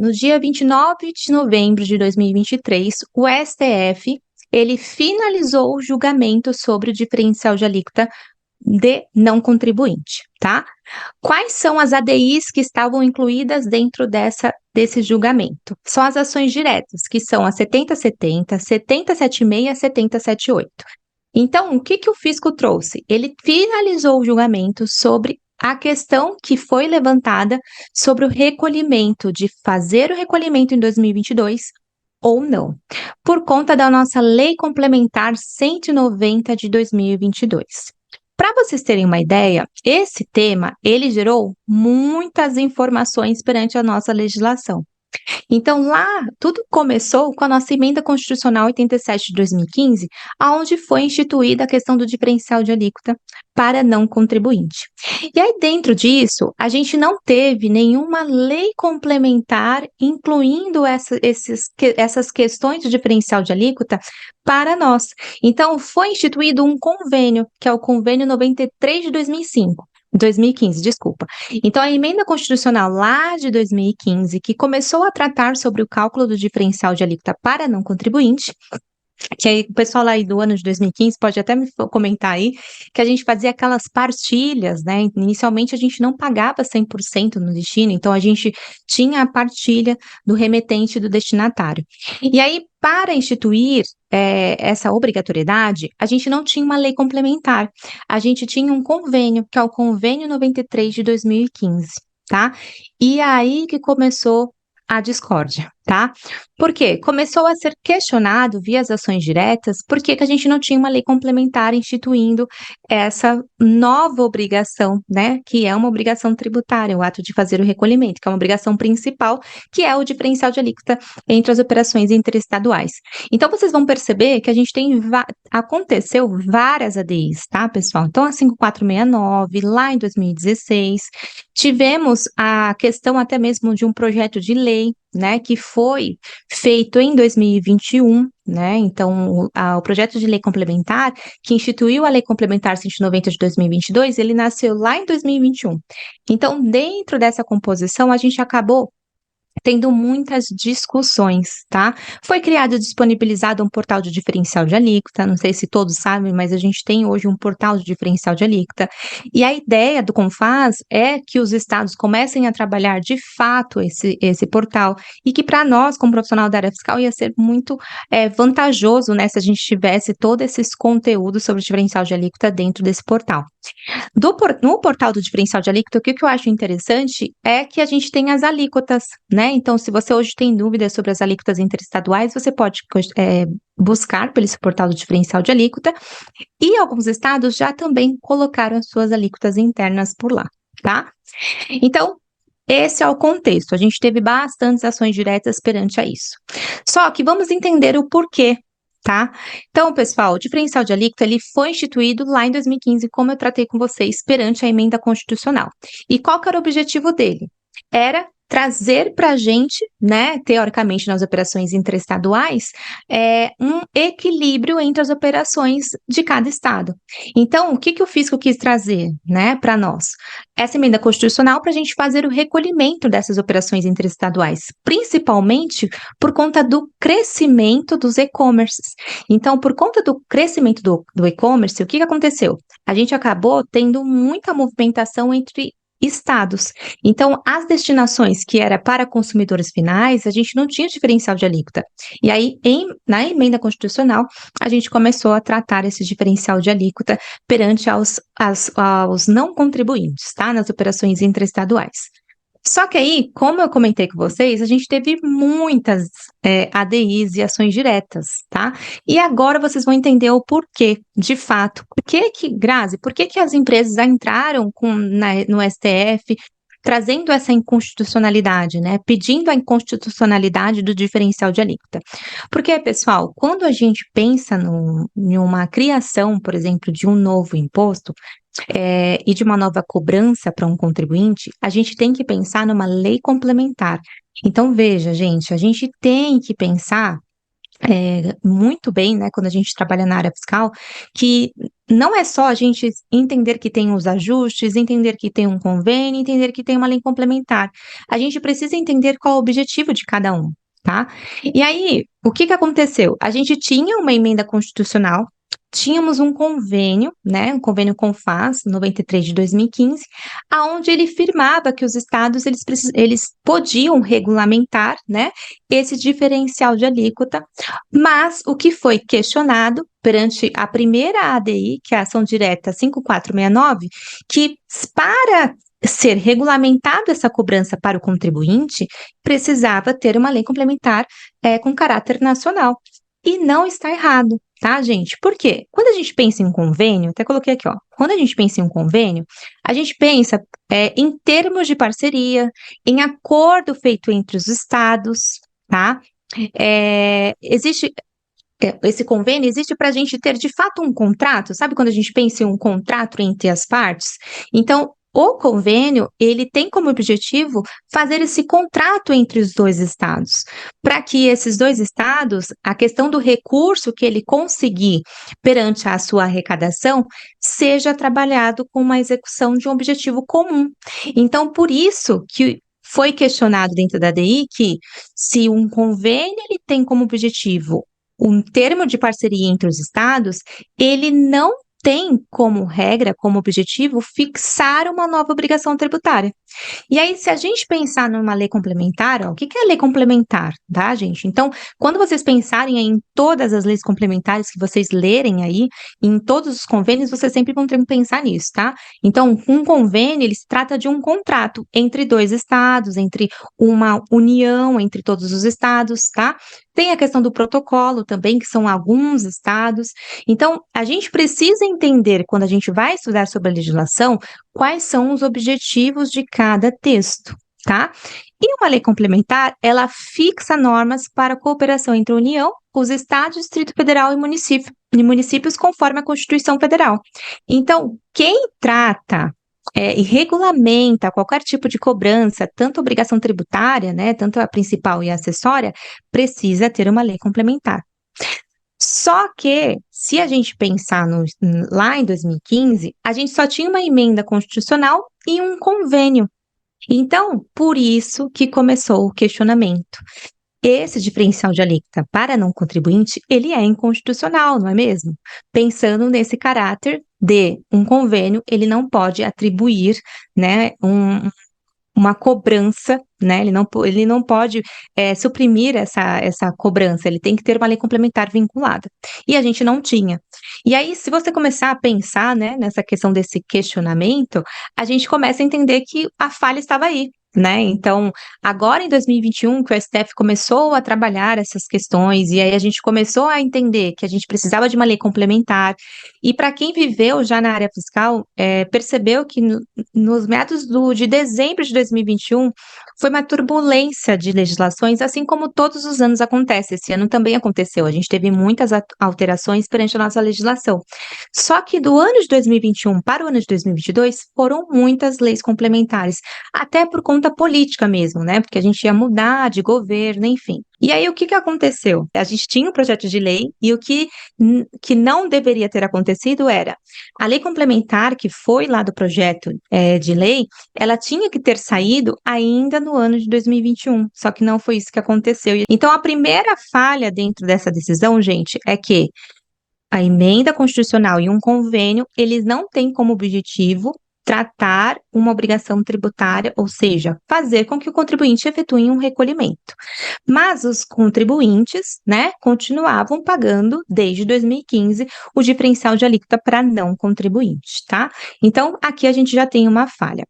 No dia 29 de novembro de 2023, o STF, ele finalizou o julgamento sobre o diferencial de alíquota de não contribuinte, tá? Quais são as ADIs que estavam incluídas dentro desse julgamento? São as ações diretas, que são a 7070, 7076 e 7078. Então, o que o fisco trouxe? Ele finalizou o julgamento sobre a questão que foi levantada sobre o recolhimento, de fazer o recolhimento em 2022 ou não, por conta da nossa Lei Complementar 190 de 2022. Para vocês terem uma ideia, esse tema, ele gerou muitas informações perante a nossa legislação. Então, lá, tudo começou com a nossa Emenda Constitucional 87 de 2015, aonde foi instituída a questão do diferencial de alíquota para não contribuinte. E aí, dentro disso, a gente não teve nenhuma lei complementar incluindo essas questões de diferencial de alíquota para nós. Então, foi instituído um convênio, que é o Convênio 93 de 2015, desculpa. Então, a emenda constitucional lá de 2015, que começou a tratar sobre o cálculo do diferencial de alíquota para não contribuinte, que aí o pessoal lá do ano de 2015 pode até me comentar aí, que a gente fazia aquelas partilhas, né? Inicialmente a gente não pagava 100% no destino, então a gente tinha a partilha do remetente e do destinatário. E aí, para instituir essa obrigatoriedade, a gente não tinha uma lei complementar, a gente tinha um convênio, que é o Convênio 93 de 2015, tá? E aí que começou a discórdia, tá? Por quê? Começou a ser questionado via as ações diretas por que a gente não tinha uma lei complementar instituindo essa nova obrigação, né? Que é uma obrigação tributária, o ato de fazer o recolhimento, que é uma obrigação principal, que é o diferencial de alíquota entre as operações interestaduais. Então, vocês vão perceber que a gente aconteceu várias ADIs, tá, pessoal? Então, a 5469, lá em 2016, tivemos a questão até mesmo de um projeto de lei, né, que foi feito em 2021, né, então o projeto de lei complementar, que instituiu a Lei Complementar 190 de 2022, ele nasceu lá em 2021. Então, dentro dessa composição, a gente acabou tendo muitas discussões, tá? Foi criado e disponibilizado um portal de diferencial de alíquota, não sei se todos sabem, mas a gente tem hoje um portal de diferencial de alíquota, e a ideia do CONFAZ é que os estados comecem a trabalhar de fato esse portal, e que para nós, como profissional da área fiscal, ia ser muito vantajoso, né, se a gente tivesse todos esses conteúdos sobre o diferencial de alíquota dentro desse portal. No portal do diferencial de alíquota, o que eu acho interessante é que a gente tem as alíquotas, né? Então, se você hoje tem dúvidas sobre as alíquotas interestaduais, você pode buscar pelo esse portal do diferencial de alíquota, e alguns estados já também colocaram as suas alíquotas internas por lá, tá? Então, esse é o contexto. A gente teve bastantes ações diretas perante a isso. Só que vamos entender o porquê, tá? Então, pessoal, o diferencial de alíquota, ele foi instituído lá em 2015, como eu tratei com vocês, perante a emenda constitucional. E qual que era o objetivo dele? Era trazer para a gente, né, teoricamente nas operações interestaduais, um equilíbrio entre as operações de cada estado. Então, o que o fisco quis trazer, né, para nós? Essa emenda constitucional para a gente fazer o recolhimento dessas operações interestaduais, principalmente por conta do crescimento dos e-commerces. Então, por conta do crescimento do e-commerce, o que aconteceu? A gente acabou tendo muita movimentação entre estados. Então, as destinações que era para consumidores finais, a gente não tinha diferencial de alíquota. E aí, na emenda constitucional, a gente começou a tratar esse diferencial de alíquota perante aos não contribuintes, tá? Nas operações interestaduais. Só que aí, como eu comentei com vocês, a gente teve muitas ADIs e ações diretas, tá? E agora vocês vão entender o porquê, de fato. Grazi, por que as empresas entraram no STF trazendo essa inconstitucionalidade, né? Pedindo a inconstitucionalidade do diferencial de alíquota. Porque, pessoal, quando a gente pensa em uma criação, por exemplo, de um novo imposto, e de uma nova cobrança para um contribuinte, a gente tem que pensar numa lei complementar. Então, veja, gente, a gente tem que pensar muito bem, né, quando a gente trabalha na área fiscal, que não é só a gente entender que tem os ajustes, entender que tem um convênio, entender que tem uma lei complementar. A gente precisa entender qual é o objetivo de cada um, tá? E aí, o que que aconteceu? A gente tinha uma emenda constitucional, tínhamos um convênio, né, um convênio CONFAS 93 de 2015, aonde ele firmava que os estados eles podiam regulamentar, né, esse diferencial de alíquota, mas o que foi questionado perante a primeira ADI, que é a Ação Direta 5469, que para ser regulamentada essa cobrança para o contribuinte, precisava ter uma lei complementar com caráter nacional. E não está errado, tá, gente? Por quê? Quando a gente pensa em um convênio, até coloquei aqui, ó, quando a gente pensa em um convênio, a gente pensa em termos de parceria, em acordo feito entre os estados, tá? Esse convênio existe para a gente ter de fato um contrato, sabe quando a gente pensa em um contrato entre as partes? Então, o convênio, ele tem como objetivo fazer esse contrato entre os dois estados, para que esses dois estados, a questão do recurso que ele conseguir perante a sua arrecadação, seja trabalhado com uma execução de um objetivo comum. Então, por isso que foi questionado dentro da DI que se um convênio ele tem como objetivo um termo de parceria entre os estados, ele não tem como regra, como objetivo, fixar uma nova obrigação tributária. E aí, se a gente pensar numa lei complementar, ó, o que que é lei complementar, tá, gente? Então, quando vocês pensarem em todas as leis complementares que vocês lerem aí, em todos os convênios, vocês sempre vão ter que pensar nisso, tá? Então, um convênio, ele se trata de um contrato entre dois estados, entre uma união entre todos os estados, tá? Tem a questão do protocolo também, que são alguns estados. Então, a gente precisa entender, quando a gente vai estudar sobre a legislação, quais são os objetivos de cada texto, tá? E uma lei complementar, ela fixa normas para a cooperação entre a União, os estados, Distrito Federal e municípios conforme a Constituição Federal. Então, quem trata e regulamenta qualquer tipo de cobrança, tanto a obrigação tributária, né, tanto a principal e a acessória, precisa ter uma lei complementar. Só que, se a gente pensar lá em 2015, a gente só tinha uma emenda constitucional e um convênio. Então, por isso que começou o questionamento. Esse diferencial de alíquota para não contribuinte, ele é inconstitucional, não é mesmo? Pensando nesse caráter de um convênio, ele não pode atribuir, né, uma cobrança, né? Ele não pode suprimir essa cobrança, ele tem que ter uma lei complementar vinculada. E a gente não tinha. E aí, se você começar a pensar, né, nessa questão desse questionamento, a gente começa a entender que a falha estava aí. Né? Então, agora em 2021, que o STF começou a trabalhar essas questões, e aí a gente começou a entender que a gente precisava de uma lei complementar, e para quem viveu já na área fiscal, percebeu que nos meados de dezembro de 2021, foi uma turbulência de legislações, assim como todos os anos acontece. Esse ano também aconteceu, a gente teve muitas alterações perante a nossa legislação. Só que do ano de 2021 para o ano de 2022, foram muitas leis complementares, até por conta política mesmo, né? Porque a gente ia mudar de governo, enfim. E aí, o que que aconteceu? A gente tinha um projeto de lei e o que não deveria ter acontecido era a lei complementar que foi lá do projeto de lei, ela tinha que ter saído ainda no ano de 2021, só que não foi isso que aconteceu. Então, a primeira falha dentro dessa decisão, gente, é que a emenda constitucional e um convênio, eles não têm como objetivo tratar uma obrigação tributária, ou seja, fazer com que o contribuinte efetue um recolhimento. Mas os contribuintes, né, continuavam pagando desde 2015 o diferencial de alíquota para não contribuintes, tá? Então, aqui a gente já tem uma falha.